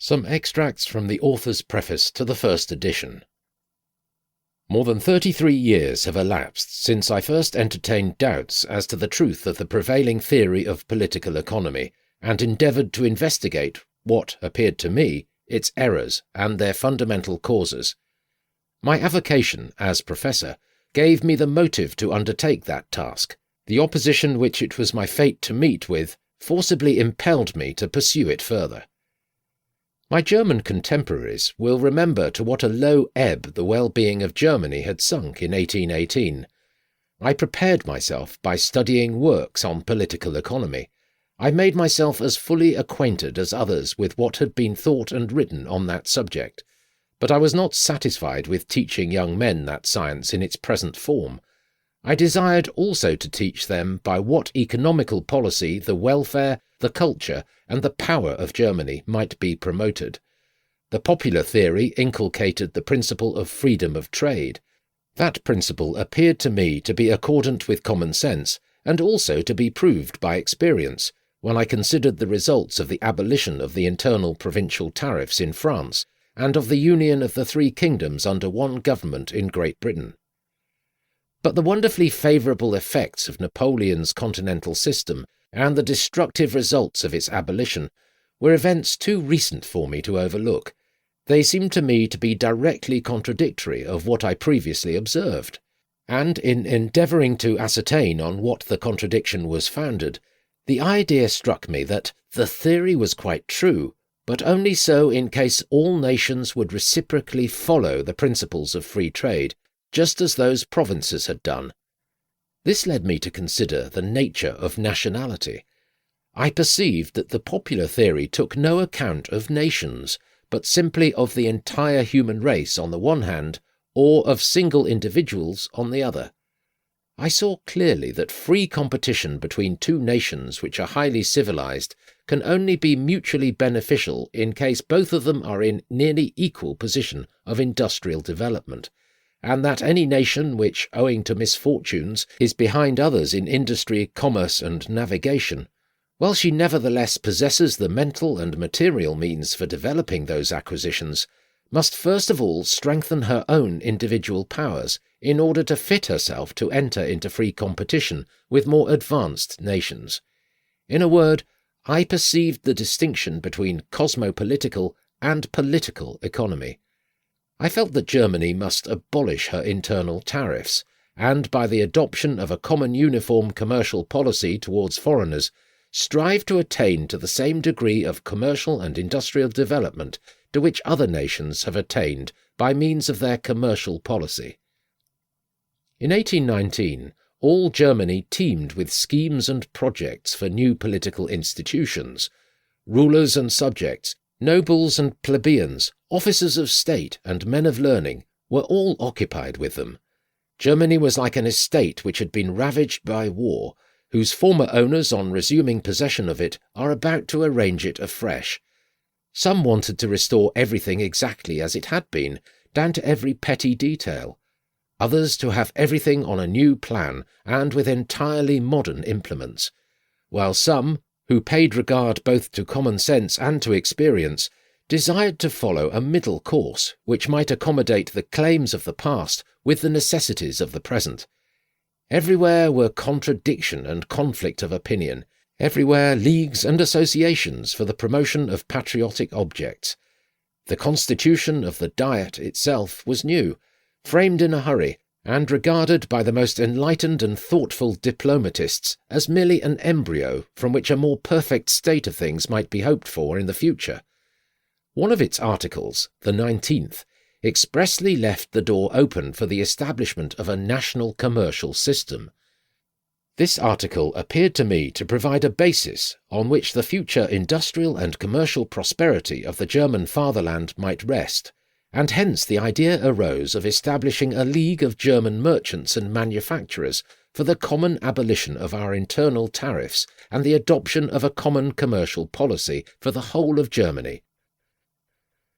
Some extracts from the author's preface to the first edition. More than 33 years have elapsed since I first entertained doubts as to the truth of the prevailing theory of political economy, and endeavoured to investigate what appeared to me its errors and their fundamental causes. My avocation as professor gave me the motive to undertake that task. The opposition which it was my fate to meet with forcibly impelled me to pursue it further. My German contemporaries will remember to what a low ebb the well-being of Germany had sunk in 1818. I prepared myself by studying works on political economy. I made myself as fully acquainted as others with what had been thought and written on that subject, but I was not satisfied with teaching young men that science in its present form. I desired also to teach them by what economical policy the welfare, the culture, and the power of Germany might be promoted. The popular theory inculcated the principle of freedom of trade. That principle appeared to me to be accordant with common sense, and also to be proved by experience, when I considered the results of the abolition of the internal provincial tariffs in France, and of the union of the three kingdoms under one government in Great Britain. But the wonderfully favourable effects of Napoleon's continental system and the destructive results of its abolition were events too recent for me to overlook. They seemed to me to be directly contradictory of what I previously observed, and in endeavouring to ascertain on what the contradiction was founded, the idea struck me that the theory was quite true, but only so in case all nations would reciprocally follow the principles of free trade, just as those provinces had done. This led me to consider the nature of nationality. I perceived that the popular theory took no account of nations, but simply of the entire human race on the one hand, or of single individuals on the other. I saw clearly that free competition between two nations which are highly civilized can only be mutually beneficial in case both of them are in nearly equal position of industrial development, and that any nation which, owing to misfortunes, is behind others in industry, commerce, and navigation, while she nevertheless possesses the mental and material means for developing those acquisitions, must first of all strengthen her own individual powers in order to fit herself to enter into free competition with more advanced nations. In a word, I perceived the distinction between cosmopolitical and political economy. I felt that Germany must abolish her internal tariffs, and by the adoption of a common uniform commercial policy towards foreigners, strive to attain to the same degree of commercial and industrial development to which other nations have attained by means of their commercial policy. In 1819, all Germany teemed with schemes and projects for new political institutions. Rulers and subjects, nobles and plebeians, officers of state and men of learning were all occupied with them. Germany was like an estate which had been ravaged by war, whose former owners, on resuming possession of it, are about to arrange it afresh. Some wanted to restore everything exactly as it had been, down to every petty detail. Others to have everything on a new plan and with entirely modern implements, while some, who paid regard both to common sense and to experience, desired to follow a middle course which might accommodate the claims of the past with the necessities of the present. Everywhere were contradiction and conflict of opinion, everywhere leagues and associations for the promotion of patriotic objects. The constitution of the Diet itself was new, framed in a hurry, and regarded by the most enlightened and thoughtful diplomatists as merely an embryo from which a more perfect state of things might be hoped for in the future. One of its articles, the 19th, expressly left the door open for the establishment of a national commercial system. This article appeared to me to provide a basis on which the future industrial and commercial prosperity of the German fatherland might rest, and hence the idea arose of establishing a league of German merchants and manufacturers for the common abolition of our internal tariffs and the adoption of a common commercial policy for the whole of Germany.